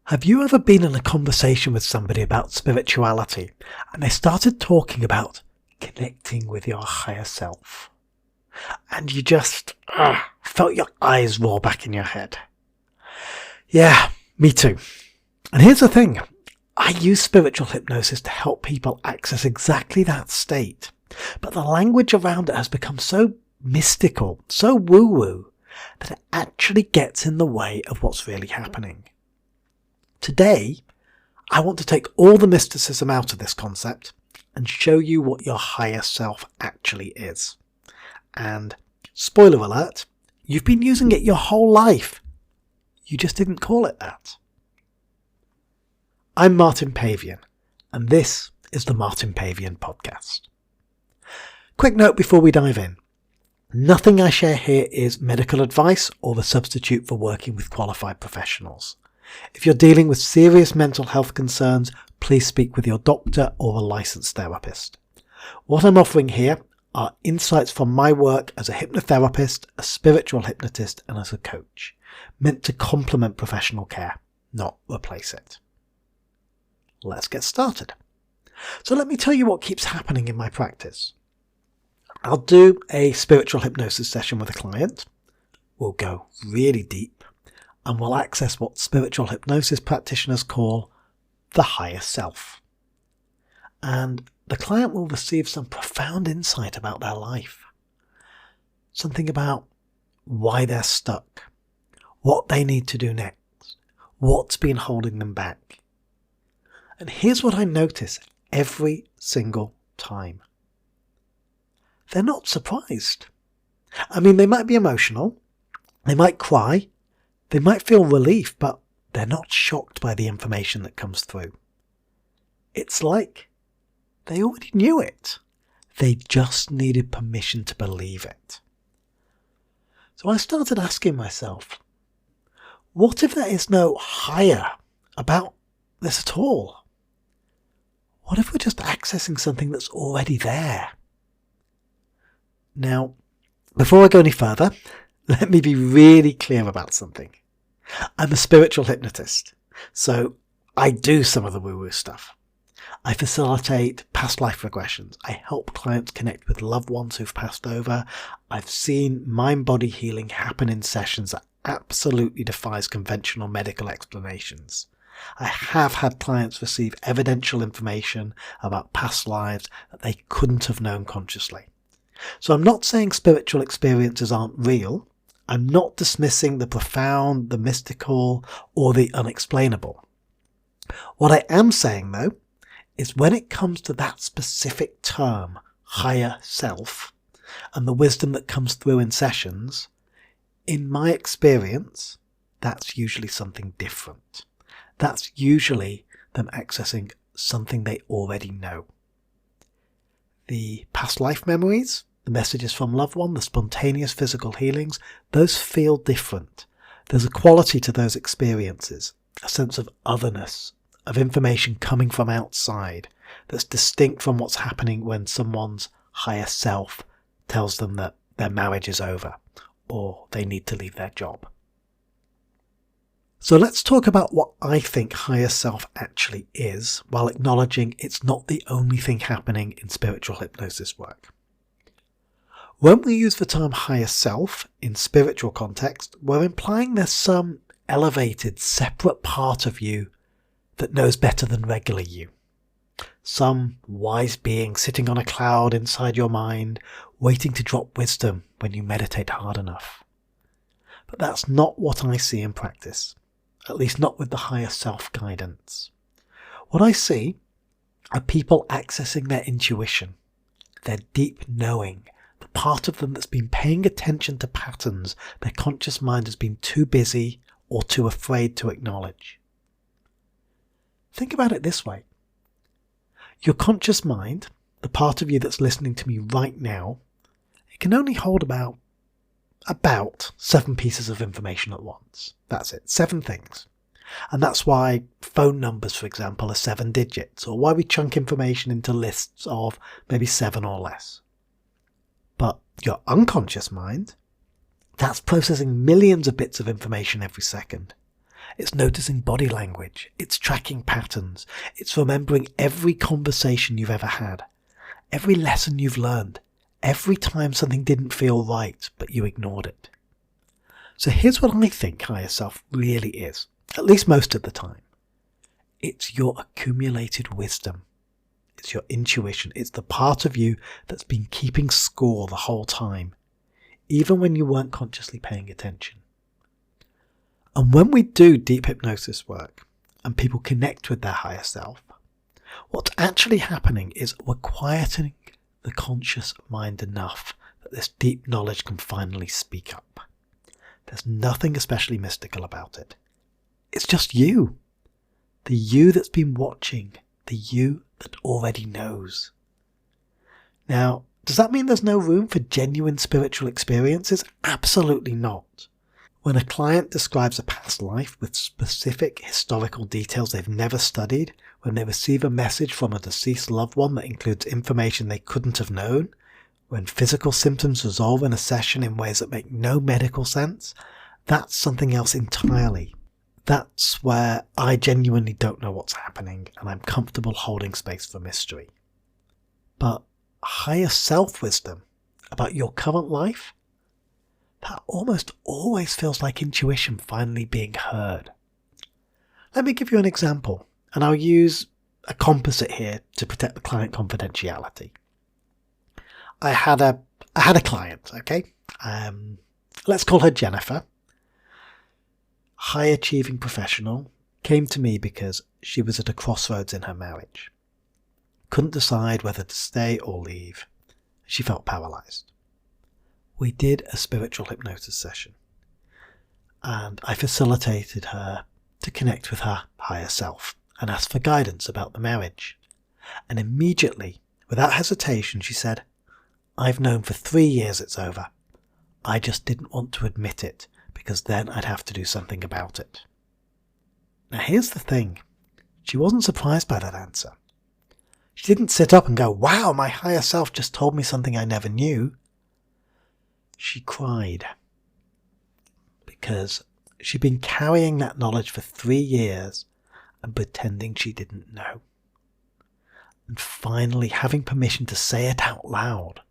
Have you ever been in a conversation with somebody about spirituality and they started talking about connecting with your higher self and you just felt your eyes roll back in your head? Yeah, me too. And here's the thing. I use spiritual hypnosis to help people access exactly that state. But the language around it has become so mystical, so woo-woo, that it actually gets in the way of what's really happening. Today, I want to take all the mysticism out of this concept and show you what your higher self actually is. And, spoiler alert, you've been using it your whole life. You just didn't call it that. I'm Martin Pavian, and this is the Martin Pavian Podcast. Quick note before we dive in. Nothing I share here is medical advice or the substitute for working with qualified professionals. If you're dealing with serious mental health concerns, please speak with your doctor or a licensed therapist. What I'm offering here are insights from my work as a hypnotherapist, a spiritual hypnotist, and as a coach, meant to complement professional care, not replace it. Let's get started. So let me tell you what keeps happening in my practice. I'll do a spiritual hypnosis session with a client. We'll go really deep and we'll access what spiritual hypnosis practitioners call the higher self. And the client will receive some profound insight about their life. Something about why they're stuck, what they need to do next, what's been holding them back. And here's what I notice every single time. They're not surprised. I mean, they might be emotional, they might cry, they might feel relief, but they're not shocked by the information that comes through. It's like they already knew it. They just needed permission to believe it. So I started asking myself, what if there is no higher about this at all? What if we're just accessing something that's already there? Now, before I go any further, let me be really clear about something. I'm a spiritual hypnotist, so I do some of the woo-woo stuff. I facilitate past life regressions. I help clients connect with loved ones who've passed over. I've seen mind-body healing happen in sessions that absolutely defies conventional medical explanations. I have had clients receive evidential information about past lives that they couldn't have known consciously. So I'm not saying spiritual experiences aren't real. I'm not dismissing the profound, the mystical, or the unexplainable. What I am saying, though, is when it comes to that specific term, higher self, and the wisdom that comes through in sessions, in my experience, that's usually something different. That's usually them accessing something they already know. The past life memories, the messages from loved one, the spontaneous physical healings, those feel different. There's a quality to those experiences, a sense of otherness, of information coming from outside that's distinct from what's happening when someone's higher self tells them that their marriage is over or they need to leave their job. So let's talk about what I think higher self actually is, while acknowledging it's not the only thing happening in spiritual hypnosis work. When we use the term higher self in spiritual context, we're implying there's some elevated, separate part of you that knows better than regular you. Some wise being sitting on a cloud inside your mind, waiting to drop wisdom when you meditate hard enough. But that's not what I see in practice, at least not with the higher self guidance. What I see are people accessing their intuition, their deep knowing, the part of them that's been paying attention to patterns their conscious mind has been too busy or too afraid to acknowledge. Think about it this way. Your conscious mind, the part of you that's listening to me right now, it can only hold about 7 pieces of information at once. That's it, 7 things. And that's why phone numbers, for example, are 7 digits, or why we chunk information into lists of maybe 7 or less. But your unconscious mind, that's processing millions of bits of information every second. It's noticing body language. It's tracking patterns. It's remembering every conversation you've ever had, every lesson you've learned, every time something didn't feel right but you ignored it. So here's what I think higher self really is, at least most of the time. It's your accumulated wisdom. It's your intuition. It's the part of you that's been keeping score the whole time, even when you weren't consciously paying attention. And when we do deep hypnosis work and people connect with their higher self, what's actually happening is we're quietening the conscious mind enough that this deep knowledge can finally speak up. There's nothing especially mystical about it. It's just you. The you that's been watching. The you that already knows. Now, does that mean there's no room for genuine spiritual experiences? Absolutely not. When a client describes a past life with specific historical details they've never studied, when they receive a message from a deceased loved one that includes information they couldn't have known, when physical symptoms resolve in a session in ways that make no medical sense, that's something else entirely. That's where I genuinely don't know what's happening and I'm comfortable holding space for mystery. But higher self-wisdom about your current life, that almost always feels like intuition finally being heard. Let me give you an example, and I'll use a composite here to protect the client confidentiality. I had a client, okay? Let's call her Jennifer. High achieving professional, came to me because she was at a crossroads in her marriage. Couldn't decide whether to stay or leave. She felt paralyzed. We did a spiritual hypnosis session, and I facilitated her to connect with her higher self and ask for guidance about the marriage. And immediately, without hesitation, she said, "I've known for 3 years it's over. I just didn't want to admit it because then I'd have to do something about it." Now here's the thing. She wasn't surprised by that answer. She didn't sit up and go, "Wow, my higher self just told me something I never knew." She cried because she'd been carrying that knowledge for 3 years and pretending she didn't know. And finally having permission to say it out loud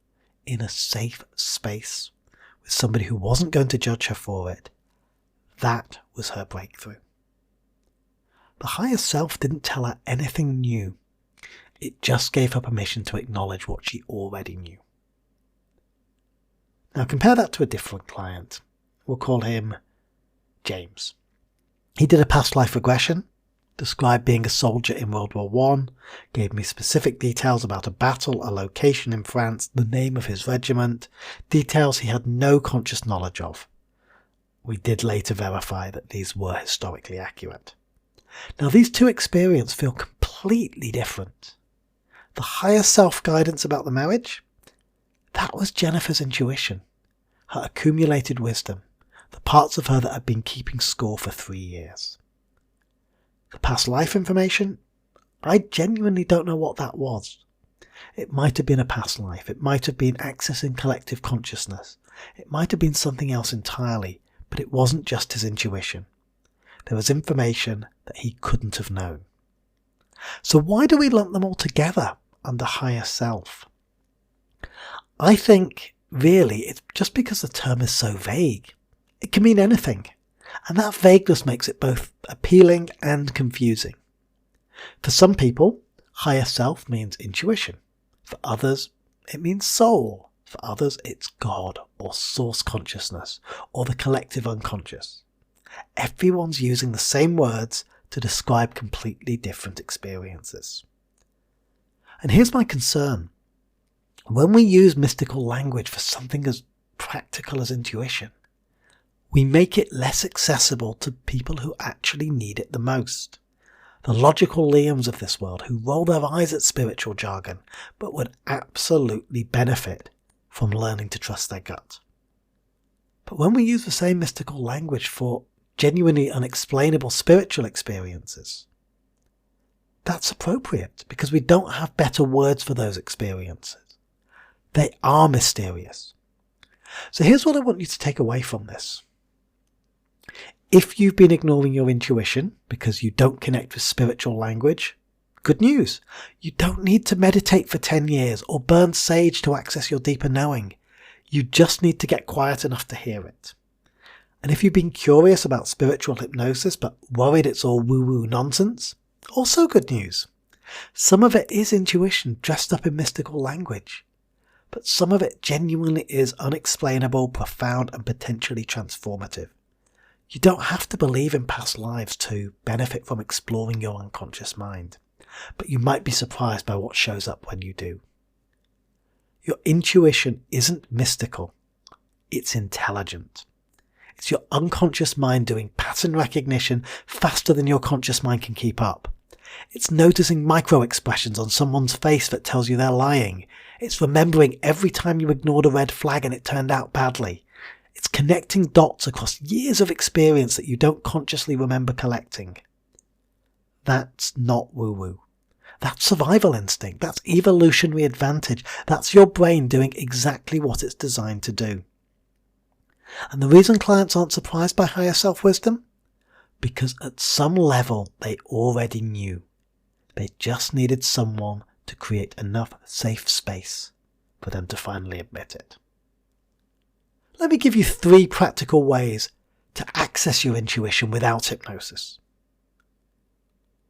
in a safe space with somebody who wasn't going to judge her for it, that was her breakthrough. The higher self didn't tell her anything new. It just gave her permission to acknowledge what she already knew. Now compare that to a different client. We'll call him James. He did a past life regression, described being a soldier in World War I, gave me specific details about a battle, a location in France, the name of his regiment, details he had no conscious knowledge of. We did later verify that these were historically accurate. Now these two experiences feel completely different. The higher self-guidance about the marriage, that was Jennifer's intuition, her accumulated wisdom, the parts of her that had been keeping score for 3 years. The past life information, I genuinely don't know what that was. It might have been a past life, it might have been accessing collective consciousness, it might have been something else entirely, but it wasn't just his intuition. There was information that he couldn't have known. So why do we lump them all together under higher self? I think, really, it's just because the term is so vague. It can mean anything, and that vagueness makes it both appealing and confusing. For some people, higher self means intuition. For others, it means soul. For others, it's God, or source consciousness, or the collective unconscious. Everyone's using the same words to describe completely different experiences. And here's my concern. When we use mystical language for something as practical as intuition, we make it less accessible to people who actually need it the most. The logical Liams of this world who roll their eyes at spiritual jargon, but would absolutely benefit from learning to trust their gut. But when we use the same mystical language for genuinely unexplainable spiritual experiences, that's appropriate because we don't have better words for those experiences. They are mysterious. So here's what I want you to take away from this. If you've been ignoring your intuition because you don't connect with spiritual language, good news. You don't need to meditate for 10 years or burn sage to access your deeper knowing. You just need to get quiet enough to hear it. And if you've been curious about spiritual hypnosis but worried it's all woo-woo nonsense, also good news. Some of it is intuition dressed up in mystical language, but some of it genuinely is unexplainable, profound, and potentially transformative. You don't have to believe in past lives to benefit from exploring your unconscious mind, but you might be surprised by what shows up when you do. Your intuition isn't mystical, it's intelligent. It's your unconscious mind doing pattern recognition faster than your conscious mind can keep up. It's noticing micro-expressions on someone's face that tells you they're lying. It's remembering every time you ignored a red flag and it turned out badly. It's connecting dots across years of experience that you don't consciously remember collecting. That's not woo-woo. That's survival instinct. That's evolutionary advantage. That's your brain doing exactly what it's designed to do. And the reason clients aren't surprised by higher self-wisdom? Because at some level they already knew. They just needed someone to create enough safe space for them to finally admit it. Let me give you 3 practical ways to access your intuition without hypnosis.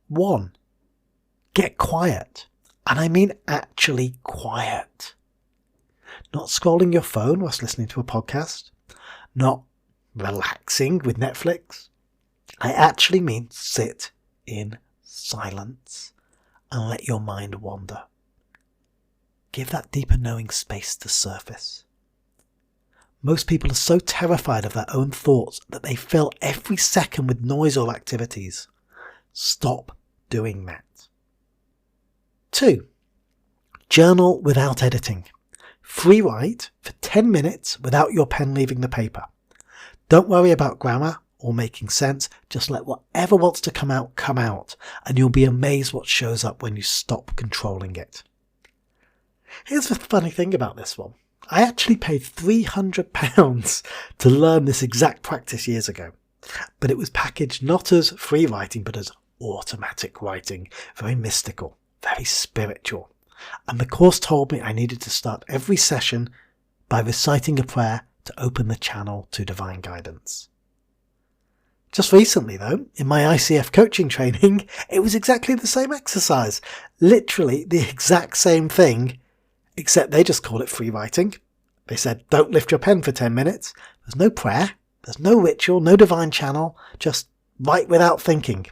1. Get quiet. And I mean actually quiet. Not scrolling your phone whilst listening to a podcast. Not relaxing with Netflix. I actually mean sit in silence and let your mind wander. Give that deeper knowing space to surface. Most people are so terrified of their own thoughts that they fill every second with noise or activities. Stop doing that. 2. Journal without editing. Free write for 10 minutes without your pen leaving the paper. Don't worry about grammar or making sense. Just let whatever wants to come out, and you'll be amazed what shows up when you stop controlling it. Here's the funny thing about this one. I actually paid £300 to learn this exact practice years ago, but it was packaged not as free writing but as automatic writing, very mystical, very spiritual. And the course told me I needed to start every session by reciting a prayer to open the channel to divine guidance. Just recently though, in my ICF coaching training, it was exactly the same exercise, literally the exact same thing, except they just called it free writing. They said, don't lift your pen for 10 minutes. There's no prayer. There's no ritual, no divine channel. Just write without thinking.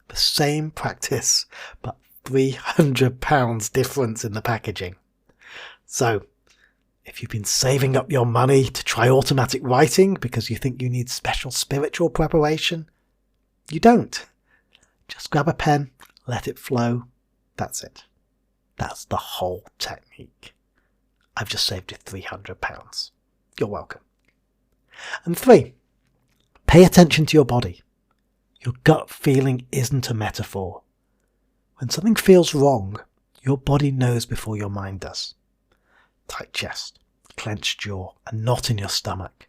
The same practice, but £300 difference in the packaging. So, if you've been saving up your money to try automatic writing because you think you need special spiritual preparation, you don't. Just grab a pen, let it flow. That's it. That's the whole technique. I've just saved you £300. You're welcome. And 3, pay attention to your body. Your gut feeling isn't a metaphor. When something feels wrong, your body knows before your mind does. Tight chest, clenched jaw, a knot in your stomach.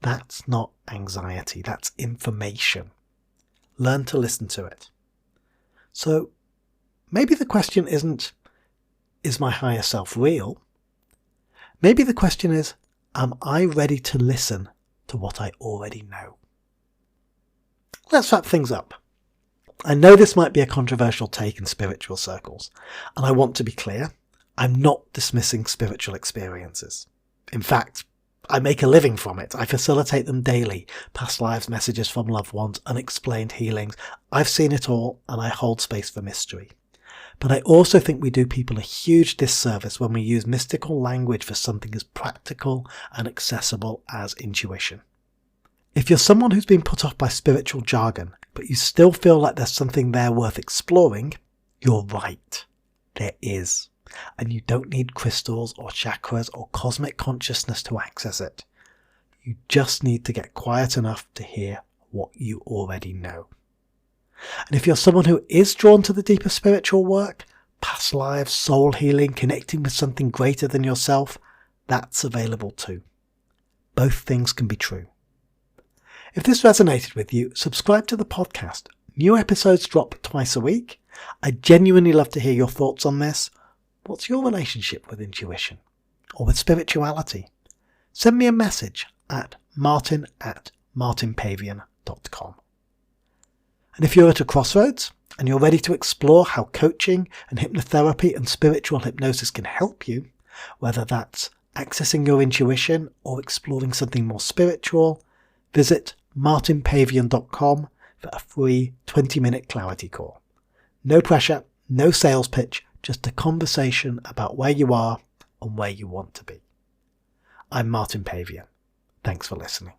That's not anxiety, that's information. Learn to listen to it. So, maybe the question isn't, is my higher self real? Maybe the question is, am I ready to listen to what I already know? Let's wrap things up. I know this might be a controversial take in spiritual circles, and I want to be clear, I'm not dismissing spiritual experiences. In fact, I make a living from it. I facilitate them daily. Past lives, messages from loved ones, unexplained healings. I've seen it all, and I hold space for mystery. But I also think we do people a huge disservice when we use mystical language for something as practical and accessible as intuition. If you're someone who's been put off by spiritual jargon, but you still feel like there's something there worth exploring, you're right. There is. And you don't need crystals or chakras or cosmic consciousness to access it. You just need to get quiet enough to hear what you already know. And if you're someone who is drawn to the deeper spiritual work, past lives, soul healing, connecting with something greater than yourself, that's available too. Both things can be true. If this resonated with you, subscribe to the podcast. New episodes drop twice a week. I genuinely love to hear your thoughts on this. What's your relationship with intuition or with spirituality? Send me a message at martin@martinpavian.com. And if you're at a crossroads and you're ready to explore how coaching and hypnotherapy and spiritual hypnosis can help you, whether that's accessing your intuition or exploring something more spiritual, visit martinpavian.com for a free 20-minute clarity call. No pressure, no sales pitch, just a conversation about where you are and where you want to be. I'm Martin Pavian. Thanks for listening.